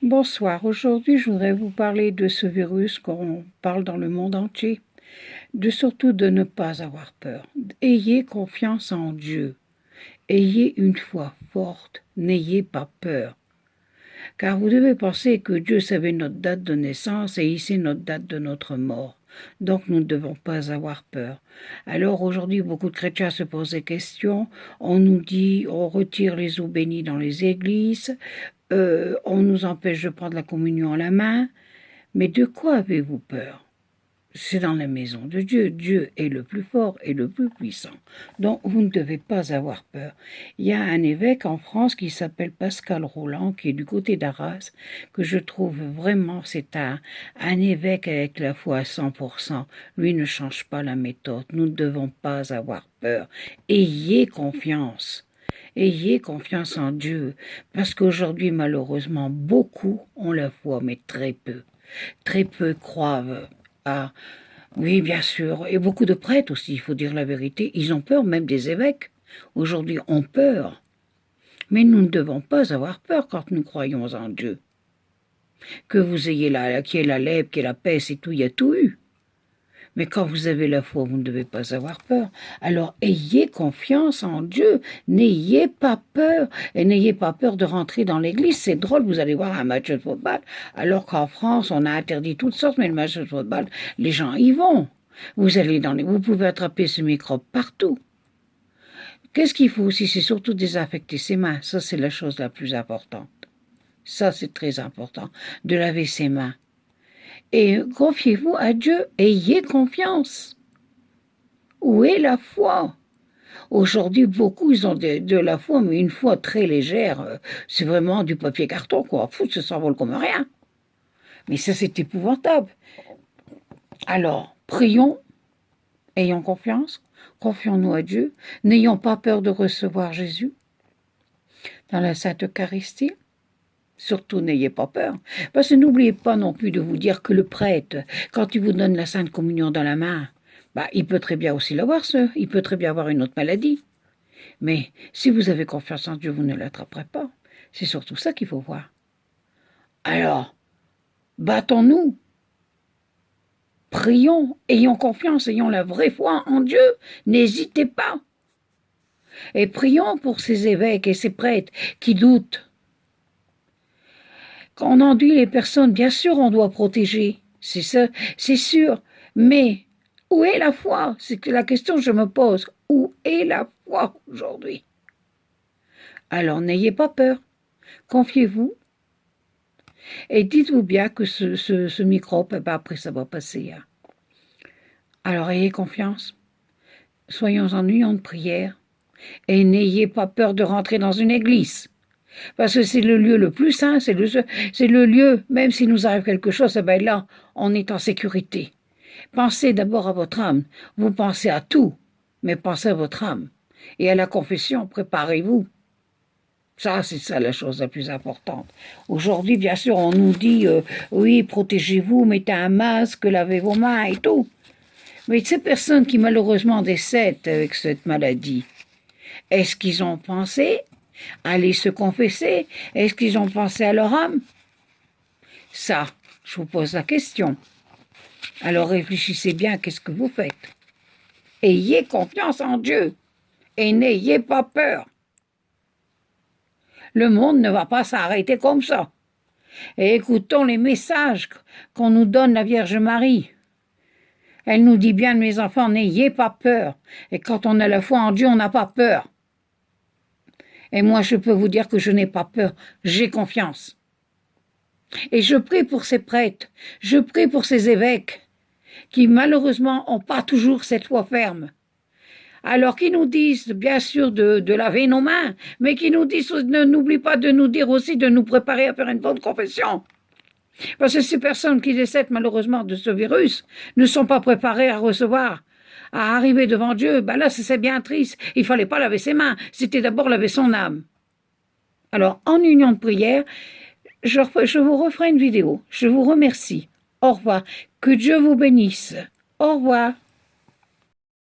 Bonsoir, aujourd'hui je voudrais vous parler de ce virus qu'on parle dans le monde entier, surtout de ne pas avoir peur. Ayez confiance en Dieu, ayez une foi forte, n'ayez pas peur. Car vous devez penser que Dieu savait notre date de naissance et il sait notre date de notre mort. Donc nous ne devons pas avoir peur. Alors aujourd'hui, beaucoup de chrétiens se posent des questions. On nous dit, on retire les eaux bénies dans les églises, on nous empêche de prendre la communion à la main. Mais de quoi avez-vous peur? C'est dans la maison de Dieu. Dieu est le plus fort et le plus puissant. Donc, vous ne devez pas avoir peur. Il y a un évêque en France qui s'appelle Pascal Roland, qui est du côté d'Arras, que je trouve vraiment, c'est un évêque avec la foi à 100%. Lui ne change pas la méthode. Nous ne devons pas avoir peur. Ayez confiance. Ayez confiance en Dieu, parce qu'aujourd'hui, malheureusement, beaucoup ont la foi, mais très peu croient. Ah, oui, bien sûr. Et beaucoup de prêtres aussi, il faut dire la vérité. Ils ont peur, même des évêques. Aujourd'hui, ont peur. Mais nous ne devons pas avoir peur quand nous croyons en Dieu. Que vous ayez qu'il y ait la lèpre, qu'il y ait la peste et tout, il y a tout eu. Mais quand vous avez la foi, vous ne devez pas avoir peur. Alors ayez confiance en Dieu, n'ayez pas peur, et n'ayez pas peur de rentrer dans l'église. C'est drôle, vous allez voir un match de football, alors qu'en France, on a interdit toutes sortes, mais le match de football, les gens y vont. Vous pouvez attraper ce microbe partout. Qu'est-ce qu'il faut aussi? C'est surtout désinfecter ses mains. Ça, c'est la chose la plus importante. Ça, c'est très important, de laver ses mains. Et confiez-vous à Dieu, ayez confiance. Où est la foi? Aujourd'hui, beaucoup, ils ont de la foi, mais une foi très légère. C'est vraiment du papier carton, quoi. Ça s'envole comme rien. Mais ça, c'est épouvantable. Alors, prions, ayons confiance, confions-nous à Dieu, n'ayons pas peur de recevoir Jésus dans la Sainte Eucharistie. Surtout, n'ayez pas peur. Parce que n'oubliez pas non plus de vous dire que le prêtre, quand il vous donne la Sainte Communion dans la main, il peut très bien aussi l'avoir, il peut très bien avoir une autre maladie. Mais si vous avez confiance en Dieu, vous ne l'attraperez pas. C'est surtout ça qu'il faut voir. Alors, battons-nous. Prions, ayons confiance, ayons la vraie foi en Dieu. N'hésitez pas. Et prions pour ces évêques et ces prêtres qui doutent. Quand on enduit les personnes, bien sûr, on doit protéger. C'est ça, c'est sûr. Mais où est la foi? C'est la question que je me pose. Où est la foi aujourd'hui? Alors, n'ayez pas peur. Confiez-vous. Et dites-vous bien que ce microbe, après, ça va passer. Hein. Alors, ayez confiance. Soyons en union de prière. Et n'ayez pas peur de rentrer dans une église. Parce que c'est le lieu le plus saint, c'est le lieu, même s'il nous arrive quelque chose, là, on est en sécurité. Pensez d'abord à votre âme. Vous pensez à tout, mais pensez à votre âme. Et à la confession, préparez-vous. Ça, c'est ça la chose la plus importante. Aujourd'hui, bien sûr, on nous dit, oui, protégez-vous, mettez un masque, lavez vos mains et tout. Mais ces personnes qui malheureusement décèdent avec cette maladie, est-ce qu'ils ont pensé aller se confesser? Est-ce qu'ils ont pensé à leur âme? Ça, je vous pose la question. Alors réfléchissez bien à qu'est-ce que vous faites. Ayez confiance en Dieu et n'ayez pas peur. Le monde ne va pas s'arrêter comme ça. Et écoutons les messages qu'on nous donne la Vierge Marie. Elle nous dit bien, mes enfants, n'ayez pas peur. Et quand on a la foi en Dieu, on n'a pas peur. Et moi, je peux vous dire que je n'ai pas peur, j'ai confiance. Et je prie pour ces prêtres, je prie pour ces évêques, qui malheureusement n'ont pas toujours cette foi ferme. Alors qu'ils nous disent, bien sûr, de laver nos mains, mais qui nous disent, n'oublie pas de nous dire aussi de nous préparer à faire une bonne confession. Parce que ces personnes qui décèdent malheureusement de ce virus ne sont pas préparées à recevoir, à arriver devant Dieu. Là, c'est bien triste. Il fallait pas laver ses mains. C'était d'abord laver son âme. Alors, en union de prière, je vous referai une vidéo. Je vous remercie. Au revoir. Que Dieu vous bénisse. Au revoir.